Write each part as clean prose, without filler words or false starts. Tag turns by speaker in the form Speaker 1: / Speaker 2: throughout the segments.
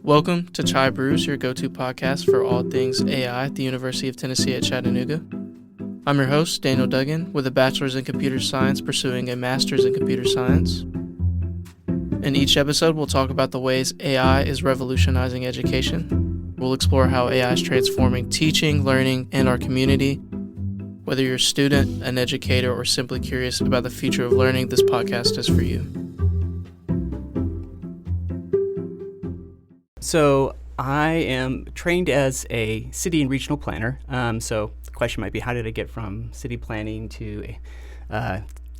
Speaker 1: Welcome to CH-AI Brews, your go-to podcast for all things AI at the University of Tennessee at Chattanooga. I'm your host, Daniel Duggin, with a bachelor's in computer science pursuing a master's in computer science. In each episode, we'll talk about the ways AI is revolutionizing education. We'll explore how AI is transforming teaching, learning, and our community. Whether you're a student, an educator, or simply curious about the future of learning, this podcast is for you.
Speaker 2: So I am trained as a city and regional planner. So the question might be, how did I get from city planning to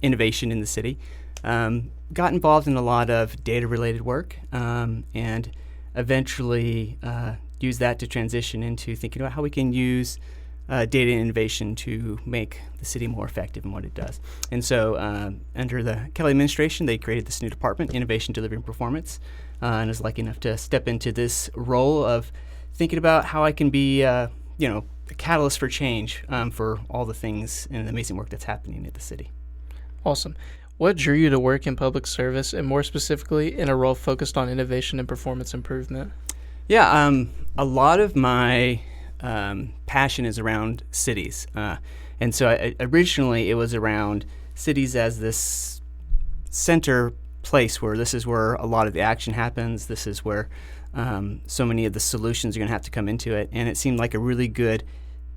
Speaker 2: innovation in the city? Got involved in a lot of data-related work and eventually used that to transition into thinking about how we can use data innovation to make the city more effective in what it does. And so under the Kelly administration, they created this new department, Innovation, Delivery, and Performance, and I was lucky enough to step into this role of thinking about how I can be, a catalyst for change for all the things and the amazing work that's happening at the city.
Speaker 1: Awesome. What drew you to work in public service, and more specifically in a role focused on innovation and performance improvement?
Speaker 2: Yeah, a lot of my passion is around cities. And so originally it was around cities as this center place where this is where a lot of the action happens. This is where so many of the solutions are going to have to come into it. And it seemed like a really good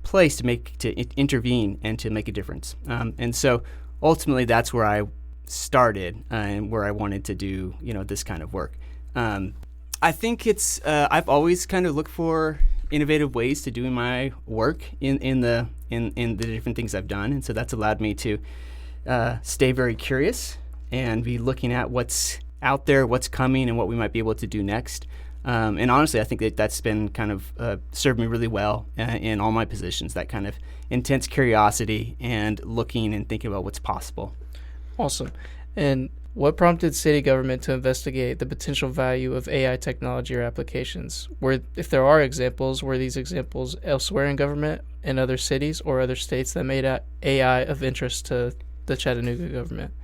Speaker 2: place to intervene and to make a difference. And so ultimately that's where I started and where I wanted to do, this kind of work. I think it's, I've always kind of looked for innovative ways to doing my work in the different things I've done, and so that's allowed me to stay very curious and be looking at what's out there, what's coming, and what we might be able to do next. And honestly, I think that's been kind of served me really well in all my positions. That kind of intense curiosity and looking and thinking about what's possible.
Speaker 1: Awesome. And what prompted city government to investigate the potential value of AI technology or applications? If there are examples, were these examples elsewhere in government, in other cities or other states that made AI of interest to the Chattanooga government?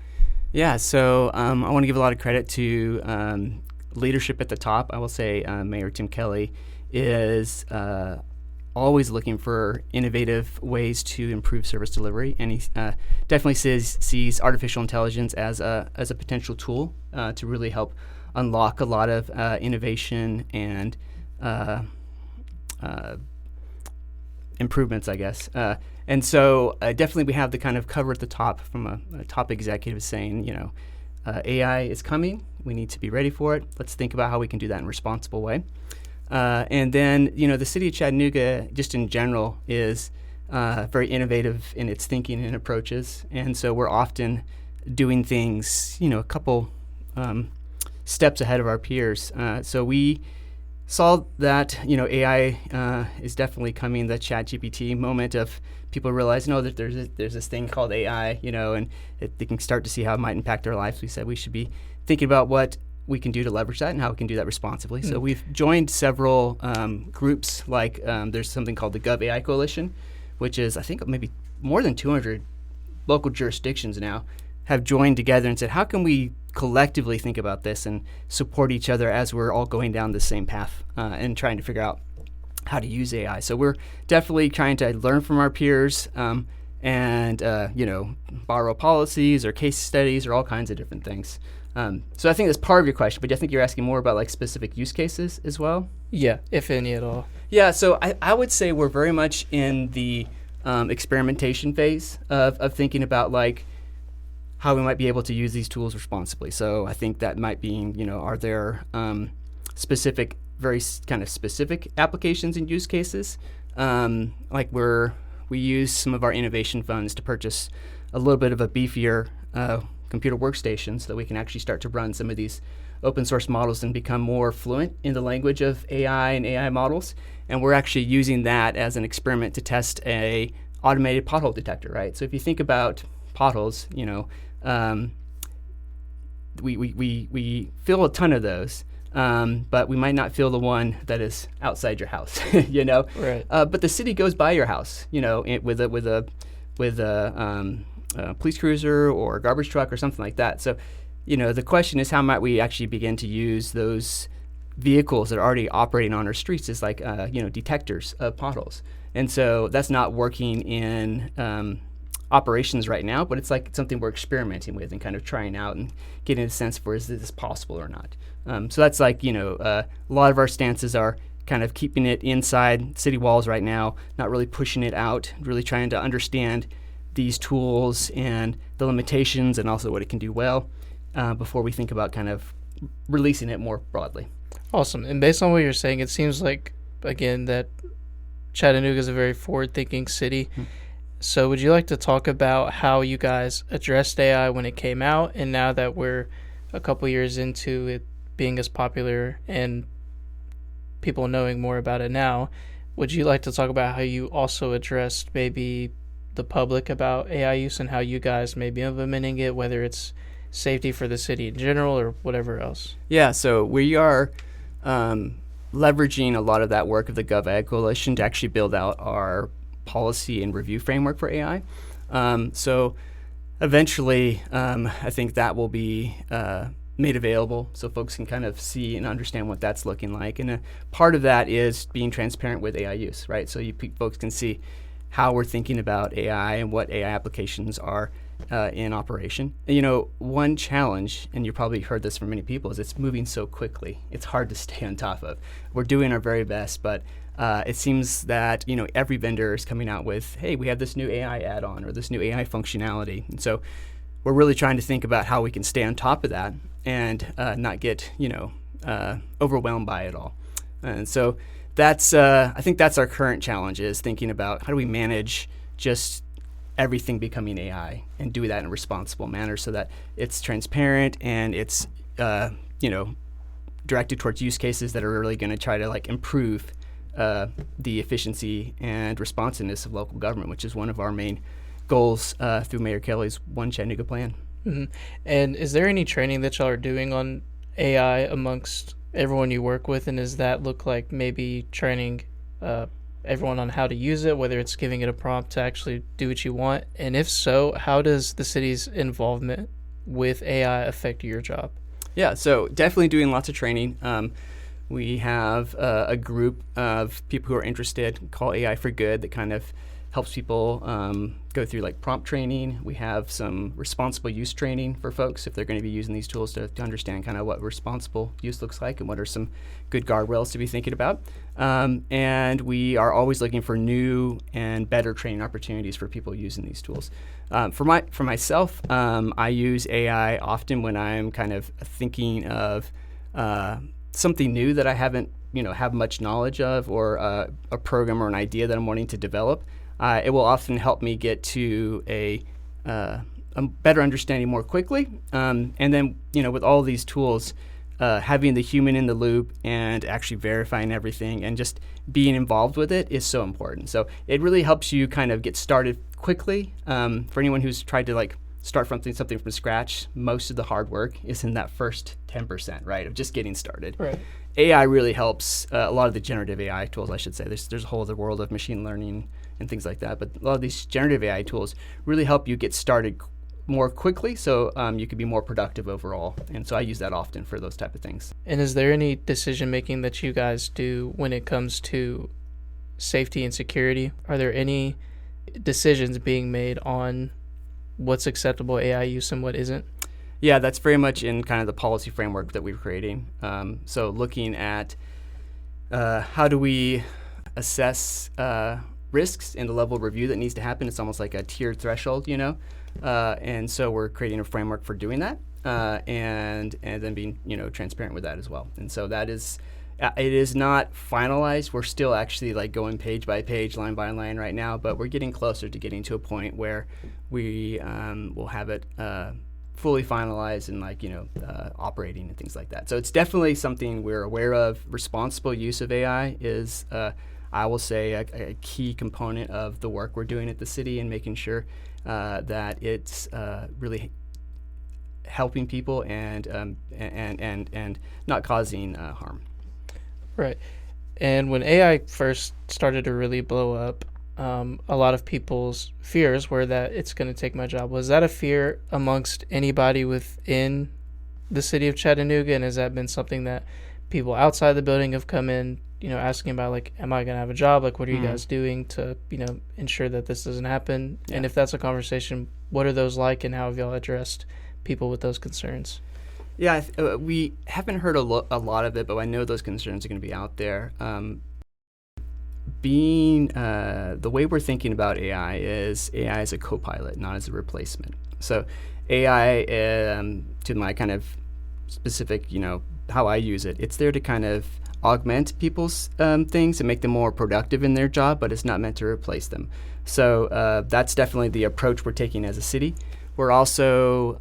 Speaker 2: Yeah, so I want to give a lot of credit to leadership at the top. I will say Mayor Tim Kelly is always looking for innovative ways to improve service delivery, and he definitely sees artificial intelligence as a potential tool to really help unlock a lot of innovation and improvements, I guess. And so definitely we have the kind of cover at the top from a top executive saying, AI is coming. We need to be ready for it. Let's think about how we can do that in a responsible way. And then, the city of Chattanooga, just in general, is very innovative in its thinking and approaches. And so we're often doing things, a couple steps ahead of our peers. So we saw that, AI is definitely coming, the ChatGPT moment of people realizing, that there's this thing called AI, and they can start to see how it might impact our lives. We said we should be thinking about what we can do to leverage that and how we can do that responsibly. So we've joined several groups, like there's something called the Gov AI Coalition, which is, I think, maybe more than 200 local jurisdictions now have joined together and said, how can we collectively think about this and support each other as we're all going down the same path and trying to figure out how to use AI. So we're definitely trying to learn from our peers and borrow policies or case studies or all kinds of different things. So I think that's part of your question, but I think you're asking more about like specific use cases as well?
Speaker 1: Yeah, if any at all.
Speaker 2: Yeah, so I would say we're very much in the experimentation phase of thinking about like how we might be able to use these tools responsibly. So I think that might be, are there specific, very kind of specific applications and use cases? Like we use some of our innovation funds to purchase a little bit of a beefier computer workstation so that we can actually start to run some of these open source models and become more fluent in the language of AI and AI models. And we're actually using that as an experiment to test a automated pothole detector, right? So if you think about potholes, we fill a ton of those, but we might not fill the one that is outside your house,
Speaker 1: Right.
Speaker 2: But the city goes by your house, with a police cruiser or a garbage truck or something like that. So, the question is, how might we actually begin to use those vehicles that are already operating on our streets as like detectors of potholes. And so that's not working in operations right now, but it's like something we're experimenting with and kind of trying out and getting a sense for, is this possible or not? So that's like, a lot of our stances are kind of keeping it inside city walls right now, not really pushing it out, really trying to understand these tools and the limitations and also what it can do well before we think about kind of releasing it more broadly.
Speaker 1: Awesome. And based on what you're saying, it seems like, again, that Chattanooga is a very forward-thinking city. So would you like to talk about how you guys addressed AI when it came out, and now that we're a couple years into it being as popular and people knowing more about it now, would you like to talk about how you also addressed maybe the public about AI use and how you guys may be implementing it, whether it's safety for the city in general or whatever else?
Speaker 2: Yeah, so we are leveraging a lot of that work of the GovAg Coalition to actually build out our policy and review framework for AI. So eventually, I think that will be made available so folks can kind of see and understand what that's looking like. And a part of that is being transparent with AI use, right? So folks can see how we're thinking about AI and what AI applications are in operation. And, one challenge, and you probably heard this from many people, is it's moving so quickly. It's hard to stay on top of. We're doing our very best, but it seems that every vendor is coming out with, hey, we have this new AI add-on or this new AI functionality. And so we're really trying to think about how we can stay on top of that and not get overwhelmed by it all. And so that's I think that's our current challenge, is thinking about how do we manage just everything becoming AI and do that in a responsible manner so that it's transparent and it's directed towards use cases that are really going to try to improve the efficiency and responsiveness of local government, which is one of our main goals through Mayor Kelly's One Chattanooga plan.
Speaker 1: Mm-hmm. And is there any training that y'all are doing on AI amongst everyone you work with? And does that look like maybe training everyone on how to use it, whether it's giving it a prompt to actually do what you want? And if so, how does the city's involvement with AI affect your job?
Speaker 2: Yeah, so definitely doing lots of training. We have a group of people who are interested called AI for Good that kind of helps people go through prompt training. We have some responsible use training for folks if they're going to be using these tools to understand kind of what responsible use looks like and what are some good guardrails to be thinking about. And we are always looking for new and better training opportunities for people using these tools. For myself, I use AI often when I'm kind of thinking of something new that I haven't have much knowledge of, or a program or an idea that I'm wanting to develop. It will often help me get to a better understanding more quickly. And then, with all these tools, having the human in the loop and actually verifying everything and just being involved with it is so important. So it really helps you kind of get started quickly. For anyone who's tried to start something from scratch, most of the hard work is in that first 10%, right, of just getting started.
Speaker 1: Right.
Speaker 2: AI really helps a lot of the generative AI tools, I should say. There's a whole other world of machine learning and things like that, but a lot of these generative AI tools really help you get started more quickly, so you can be more productive overall. And so I use that often for those type of things.
Speaker 1: And is there any decision making that you guys do when it comes to safety and security? Are there any decisions being made on what's acceptable AI use and what isn't?
Speaker 2: Yeah, that's very much in kind of the policy framework that we're creating. So looking at how do we assess risks and the level of review that needs to happen. It's almost like a tiered threshold, and so we're creating a framework for doing that, and then being transparent with that as well. And so that is, it is not finalized. We're still actually going page by page, line by line right now, but we're getting closer to getting to a point where we will have it fully finalized and operating and things like that. So it's definitely something we're aware of. Responsible use of AI is, I will say, a key component of the work we're doing at the city and making sure that it's really helping people and not causing harm.
Speaker 1: Right. And when AI first started to really blow up, a lot of people's fears were that it's going to take my job. Was that a fear amongst anybody within the city of Chattanooga? And has that been something that people outside the building have come in, asking about, like, am I going to have a job? Like, what are you guys doing to, ensure that this doesn't happen? Yeah. And if that's a conversation, what are those like, and how have y'all addressed people with those concerns?
Speaker 2: Yeah, we haven't heard a lot of it, but I know those concerns are going to be out there. The way we're thinking about AI is a co-pilot, not as a replacement. So AI, to my kind of specific, how I use it, it's there to kind of augment people's things and make them more productive in their job, but it's not meant to replace them. So that's definitely the approach we're taking as a city. We're also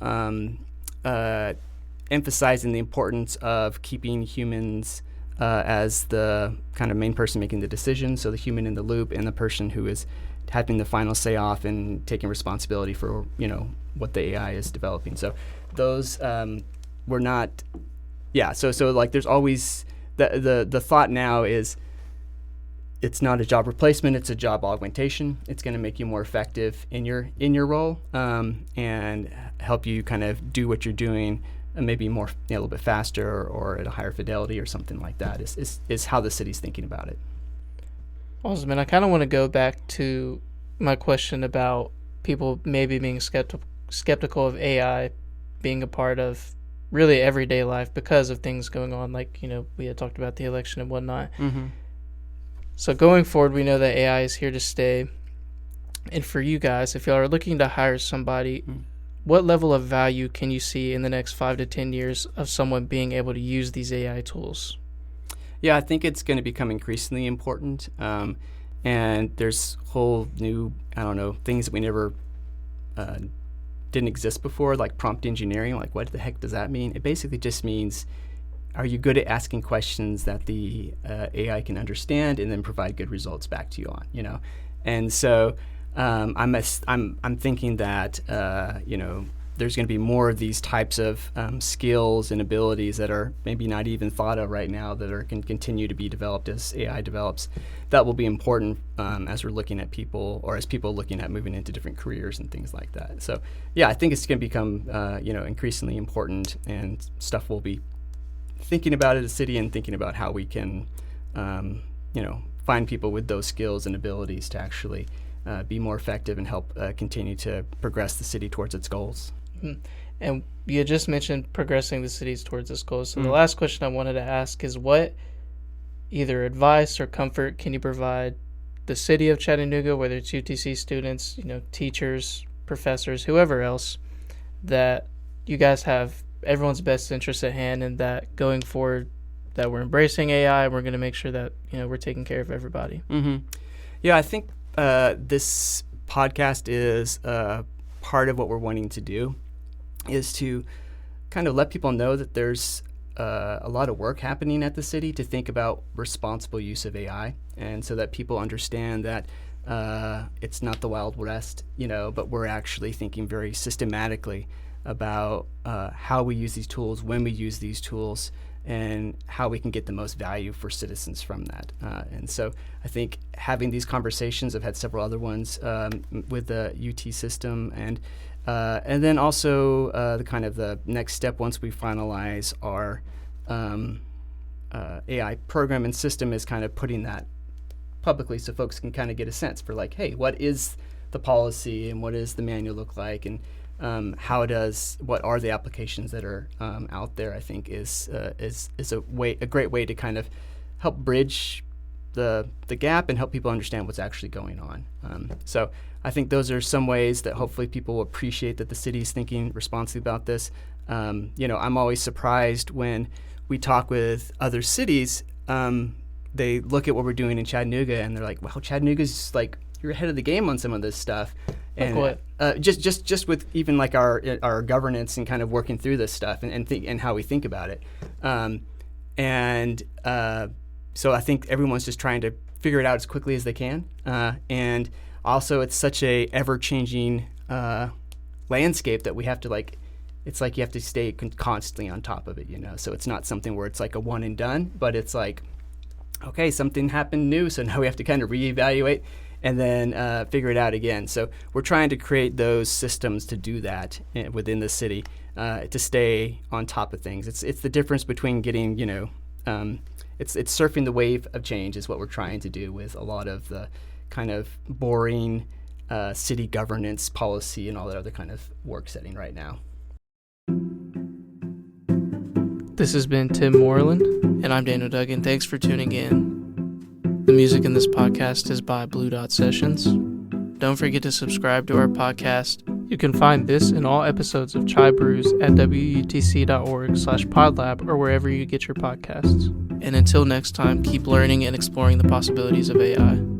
Speaker 2: emphasizing the importance of keeping humans as the kind of main person making the decision, so the human in the loop and the person who is having the final say off and taking responsibility for what the AI is developing. So those we're not, yeah. So like there's always the thought now is it's not a job replacement, it's a job augmentation. It's going to make you more effective in your role and help you kind of do what you're doing. Maybe more a little bit faster or at a higher fidelity or something like that is how the city's thinking about it.
Speaker 1: Awesome. And I kind of want to go back to my question about people maybe being skeptical of AI being a part of really everyday life because of things going on, like, we had talked about the election and whatnot. Mm-hmm. So going forward, we know that AI is here to stay. And for you guys, if y'all are looking to hire somebody, what level of value can you see in the next 5 to 10 years of someone being able to use these AI tools?
Speaker 2: Yeah, I think it's going to become increasingly important. And there's whole new, things that we never didn't exist before, like prompt engineering. Like, what the heck does that mean? It basically just means, are you good at asking questions that the AI can understand and then provide good results back to you on, And so I'm thinking that there's going to be more of these types of skills and abilities that are maybe not even thought of right now that can continue to be developed as AI develops. That will be important as we're looking at people, or as people looking at moving into different careers and things like that. So yeah, I think it's going to become increasingly important, and stuff we'll be thinking about as a city and thinking about how we can find people with those skills and abilities to actually be more effective and help continue to progress the city towards its goals.
Speaker 1: Mm-hmm. And you just mentioned progressing the cities towards its goals. So the last question I wanted to ask is, what either advice or comfort can you provide the city of Chattanooga, whether it's UTC students, teachers, professors, whoever else, that you guys have everyone's best interest at hand, and that going forward that we're embracing AI, we're going to make sure that we're taking care of everybody?
Speaker 2: Mm-hmm. Yeah, I think this podcast is part of what we're wanting to do, is to kind of let people know that there's a lot of work happening at the city to think about responsible use of AI, and so that people understand that it's not the Wild West, but we're actually thinking very systematically about how we use these tools, when we use these tools, and how we can get the most value for citizens from that. And so I think having these conversations, I've had several other ones with the UT system, and then also the next step once we finalize our AI program and system is kind of putting that publicly so folks can kind of get a sense for, like, hey, what is the policy and what does the manual look like, and what are the applications that are out there? I think is a great way to kind of help bridge the gap and help people understand what's actually going on. So I think those are some ways that hopefully people will appreciate that the city is thinking responsibly about this. I'm always surprised when we talk with other cities. They look at what we're doing in Chattanooga and they're like, "Wow, Chattanooga's like, you're ahead of the game on some of this stuff." And
Speaker 1: like what?
Speaker 2: Just with even like our governance and kind of working through this stuff and how we think about it. So I think everyone's just trying to figure it out as quickly as they can. And also it's such a ever-changing landscape that we have to, like, it's like you have to stay constantly on top of it, So it's not something where it's like a one and done, but it's like, okay, something happened new, so now we have to kind of reevaluate and then figure it out again. So we're trying to create those systems to do that within the city, to stay on top of things. It's the difference between getting, it's surfing the wave of change is what we're trying to do with a lot of the kind of boring city governance policy and all that other kind of work setting right now.
Speaker 1: This has been Tim Moreland, and I'm Daniel Duggin. Thanks for tuning in. The music in this podcast is by Blue Dot Sessions. Don't forget to subscribe to our podcast. You can find this and all episodes of CH-AI Brews at wutc.org/podlab or wherever you get your podcasts. And until next time, keep learning and exploring the possibilities of AI.